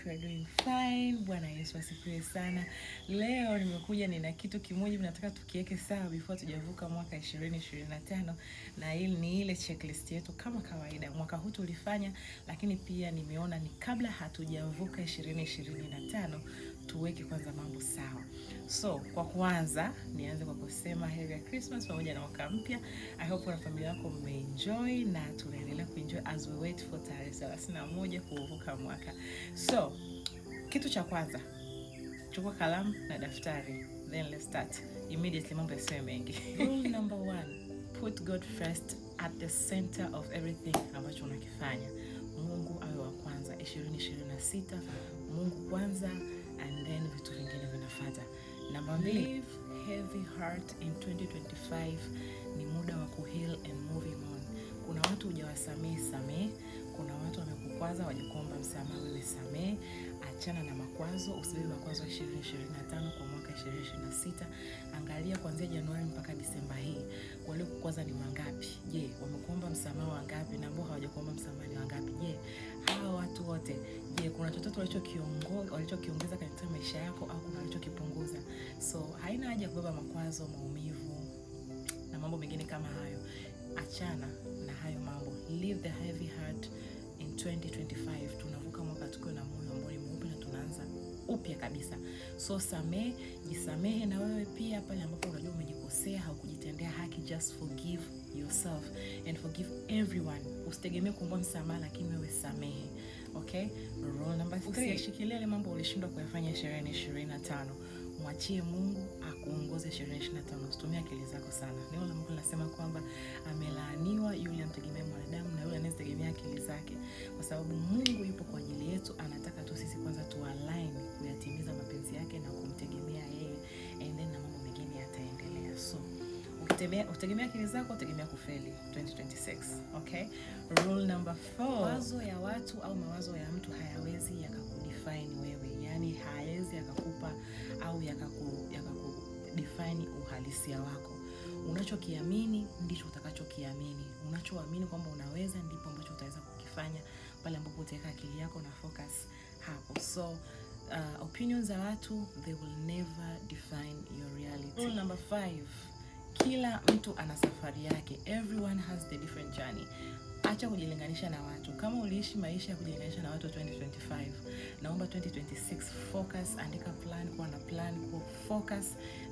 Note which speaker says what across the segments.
Speaker 1: hope you are doing fine. Bwana Yesu asifiwe sana. Leo nimekuja nina kitu kimoja nataka tukiweke sawa before tujavuka mwaka 2025, na hili ni ile checklist yetu kama kawaida. Mwaka huu tulifanya, lakini pia nimeona ni kabla hatujavuka 2025 tuweke kwanza mambo sawa. So, kwa kwanza nianze kwa kusema Merry Christmas pamoja na mwaka mpya. I hope na familia yako mmeenjoy na tunaendelea kuenjoy as we wait for tarehe 31 kuvuka mwaka. So, kitu cha kwanza, chukua kalamu na daftari, then let's start immediately, mambo yasiwe mengi. Rule number 1, put God first at the center of everything ambacho unakifanya. Mungu awe wa kwanza. 2026 Mungu kwanza, and then vitu vingine vinafuata. Number 2, live heavy heart in 2025. Ni muda wa kuheal and moving on. Kuna watu hujawasamehe, samehe. Kuna watu wamekukwaza, wajikomba msamaha, wewe samehe. Achana na makwazo, usibebe makwazo 2025 kwa mwaka 2026. Angalia kuanzia Januari mpaka Disemba hii, wale kukwaza ni wangapi? Je, wamekuomba msamaha wangapi? Na ambao hawajakuomba msamaha ni wangapi? Je, hao watu wote, je, kuna chochote walichokiongeza katika maisha yako au kuna walichokipunguza? So, haina haja kubeba makwazo, maumivu na mambo mengine kama hayo. Achana na hayo mambo. Live the heavy heart in 2025. Tunavuka mwaka tukiwa na moyo ambao ni mweupe na tunaanza upya kabisa. So, jisamehe na wewe pia pale ambapo unajua umejikosea, haukujitendea haki. Just forgive yourself and forgive everyone. Usitegemee kuomba msamaha, lakini wewe samehe. Okay? Rule number 3, usishikilie ile mambo ulishindwa kuyafanya 2025. Mwachie Mungu akuongoze 2025. Usitumie akili zako sana. Neno la Mungu linasema kwamba amelaaniwa yule amtegemea mwanadamu na yule anayetegemea akili zake, kwa sababu Mungu yupo kwa ajili yetu. Anataka tu sisi kwanza tu align kuyatimiza mapenzi yake na kumtegemea yeye, and then na mambo mengine yataendelea. So, ukitegemea akili zako utategemea kufeli 2026. Okay? Rule number 4, mawazo ya watu au mawazo ya mtu hayawezi yakakudefine wewe. Yani hayawezi yakakupa au yakakudefine uhalisia wako. Unachokiamini ndicho utakachokiamini. Unachoamini kwamba unaweza ndipo ambacho utaweza kukifanya pale ambapo utaweka akili yako na focus hapo. So, opinions za watu, they will never define your reality. Rule number 5, kila mtu ana safari yake. Everyone has the different journey. Acha kujilinganisha na watu. Kama uliishi maisha ya kujilinganisha na watu 2025, naomba 2026 focus, andika plan, kuwa na plan, kuwa focus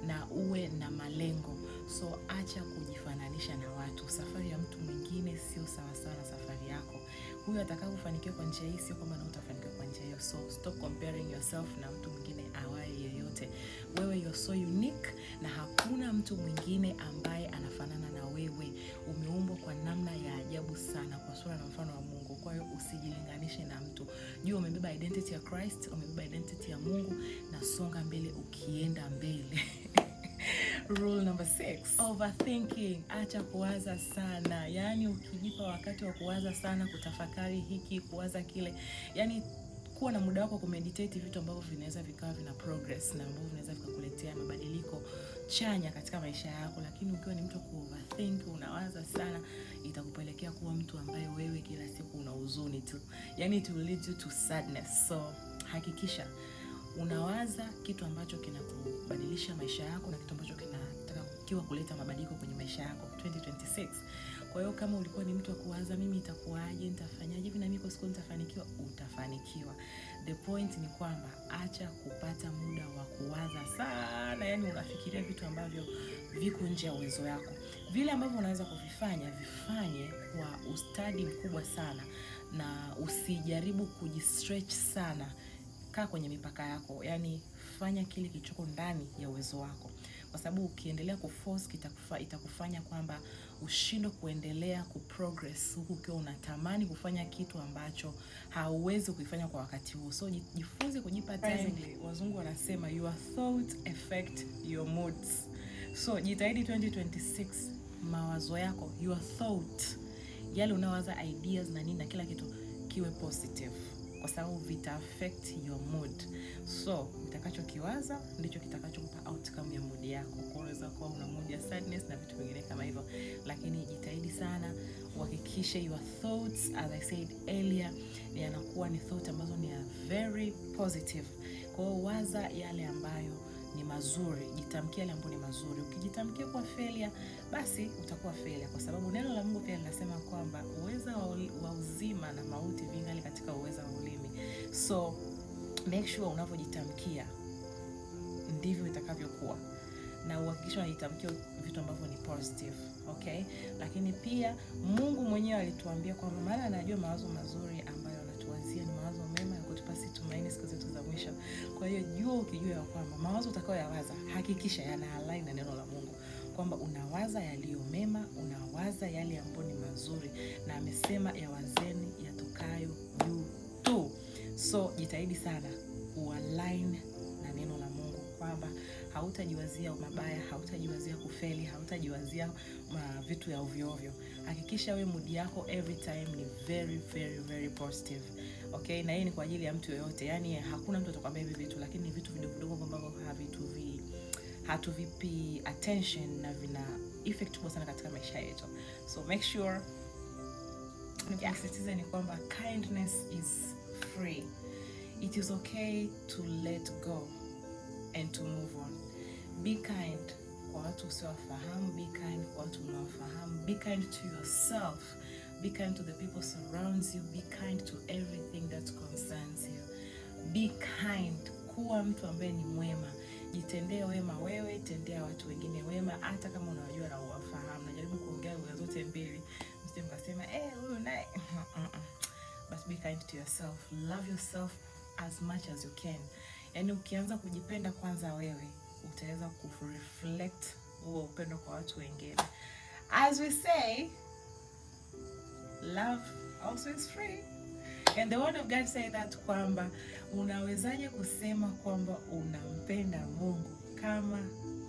Speaker 1: na uwe na malengo. So, acha kujifananisha na watu. Safari ya mtu mwingine sio sawa sawa na safari yako. Huyu atakayofanikiwa kwa njia hii sio kwamba na utafanikiwa kwa njia hiyo. So, stop comparing yourself na mtu mwingine awaye yeyote. Wewe you're so unique na hakuna mtu mwingine ambaye anafanana na wewe. Umeumbwa kwa namna ya ajabu sana, kwa sura na mfano wa Mungu. Kwa hiyo usijilinganishe na mtu. Jua umebeba identity ya Christ, umebeba identity ya Mungu, na songa mbele ukienda mbele. Rule number 6, overthinking. Acha kuwaza sana. Yani ukijipa wakati wa kuwaza sana, kutafakari hiki, kuwaza kile, yani kuwa na muda wako kumeditate vitu ambavyo vinaweza vikawa vina progress na ambavyo vinaweza vikakuletea mabadiliko chanya katika maisha yako. Lakini ukiwa ni mtu overthink, unawaza sana, itakupelekea kuwa mtu ambaye wewe kila siku una huzuni tu. Yani it will lead you to sadness. So, hakikisha unawaza kitu ambacho kinakubadilisha maisha yako na kitu ambacho kinataka kuleta mabadiliko kwenye maisha yako 2026. Kwa hiyo kama ulikuwa ni mtu wa kuwaza mimi itakuwaje, nitafanyaje hivi na mimi kwa siku nitafanikiwa, utafanikiwa. The point ni kwamba acha kupata muda wa kuwaza sana. Yani unafikiria vitu ambavyo viko nje ya uwezo wako. Vile ambavyo unaweza kuvifanya, vifanye kwa ustadi mkubwa sana, na usijaribu kujistretch sana. Kaa kwenye mipaka yako. Yani fanya kile kilichoko ndani ya uwezo wako. Kwa sababu ukiendelea kuforce itakufanya kwamba ushindwe kuendelea kuprogress huku ukiwa unatamani kufanya kitu ambacho hauwezi kuifanya kwa wakati huo. So, jifunze kujipa time. Wazungu wanasema your thoughts affect your moods. So, jitahidi 2026 mawazo yako, your thought, yale unawaza, ideas na nini na kila kitu kiwe positive, kwa sababu vita affect your mood. So, utakachokiwaza ndicho kitakachokupa outcome ya mood yako. Unaweza kuwa una mood ya sadness weakness na vitu vingine kama hivyo. Lakini jitahidi sana uhakikishe your thoughts, as I said earlier, yanakuwa ni thoughts ambazo ni very positive. Kwa hiyo waza yale ambayo ni mazuri, jitamkia yale ambayo ni mazuri. Ukijitamkia kwa failure, basi utakuwa failure, kwa sababu neno la Mungu pia linasema kwamba uweza wa uzima na mauti vingali katika uweza wa ulimi. So make sure unavyojitamkia ndivyo itakavyokuwa, na uhakikisha unajitamkia vitu ambavyo ni positive, okay? Lakini pia Mungu mwenyewe alituambia kwamba maana anajua mawazo mazuri ambayo anatuwazia ni mawazo mema ya kutupa tumaini siku zetu za mwisho. Kwa hiyo ukijua ya kwamba mawazo utakayoyawaza hakikisha yana align na neno la Mungu, kwamba unawaza yaliyo mema, unawaza yale ambayo ni mazuri, na amesema yawazeni yatokayo juu tu. So jitahidi sana ualign na neno la Mungu, kwamba hautajiwazia mabaya, hautajiwazia kufeli, hautajiwazia vitu ya ovyo ovyo. Hakikisha we mood yako every time ni very very very positive, okay? Na hii ni kwa ajili ya mtu yoyote, yani hakuna mtu atakwambia hivi vitu, lakini ni vitu vidogo vidogo ambavyo hatuvipi attention na vina effect kubwa sana katika maisha yetu. So make sure, nikisisitiza ni kwamba kindness is free. It is okay to let go and to move on. Be kind kwa watu usiowafahamu, be kind kwa watu unaowafahamu, be kind to yourself, be kind to the people surrounds you, be kind to everything that concerns you. Be kind, kuwa mtu ambaye ni mwema. Jitendee wema wewe, tendea watu wengine wema, hata kama unawajua na uwafahamu. Najaribu kuongea lugha zote mbili, msije mkasema huyu naye. But be kind to yourself, love yourself as much as you can. Yani ukianza kujipenda kwanza wewe, utaweza kureflect huo upendo kwa watu wengine. As we say, love also is free. And the word of God say that kwamba unawezaje kusema kwamba unampenda Mungu kama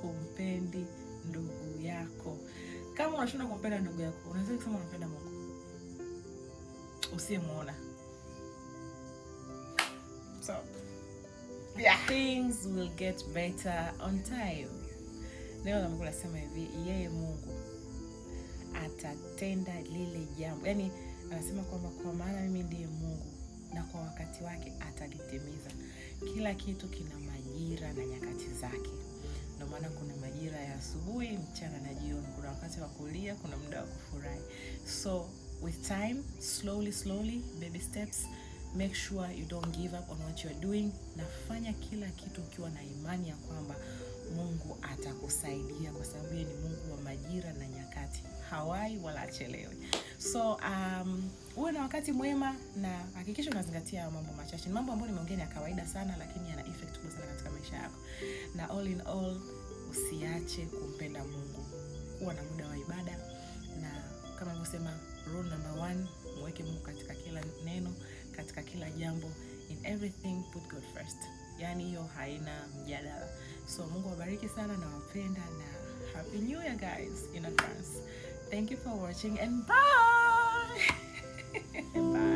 Speaker 1: humpendi ndugu yako? Kama unashindwa kumpenda ndugu yako, unaweza kusema unampenda Mungu usiyemuona? So yeah, things will get better on time. Neno la Mungu nasema hivi, yeye Mungu atatenda lile jambo. Yani anasema kwamba kwa maana mimi ndiye Mungu na kwa wakati wake atalitimiza. Kila kitu kina majira na nyakati zake. Ndio maana kuna majira ya asubuhi, mchana na jioni. Kuna wakati wa kulia, kuna muda wa kufurahi. So with time, slowly, baby steps, make sure you don't give up on what you're doing. Nafanya kila kitu ukiwa na imani ya kwamba Mungu atakusaidia, kwa sababu yeye ni Mungu wa majira na nyakati. Hawai wala achelewi. So uwe na wakati mwema, na hakikisha unazingatia mambo machache. Ni mambo ambayo nimeongea ya kawaida sana, lakini yana effect kubwa sana katika maisha yako. Na all in all, usiache kumpenda Mungu. Kuwa na muda wa ibada, na kama nilivyosema, rule number 1, mweke Mungu katika kila neno, katika kila jambo. In everything put God first. Yani hiyo haina mjadala. So Mungu wabariki sana, na wapenda, na Happy New Year guys in advance. Thank you for watching, and bye. Bye.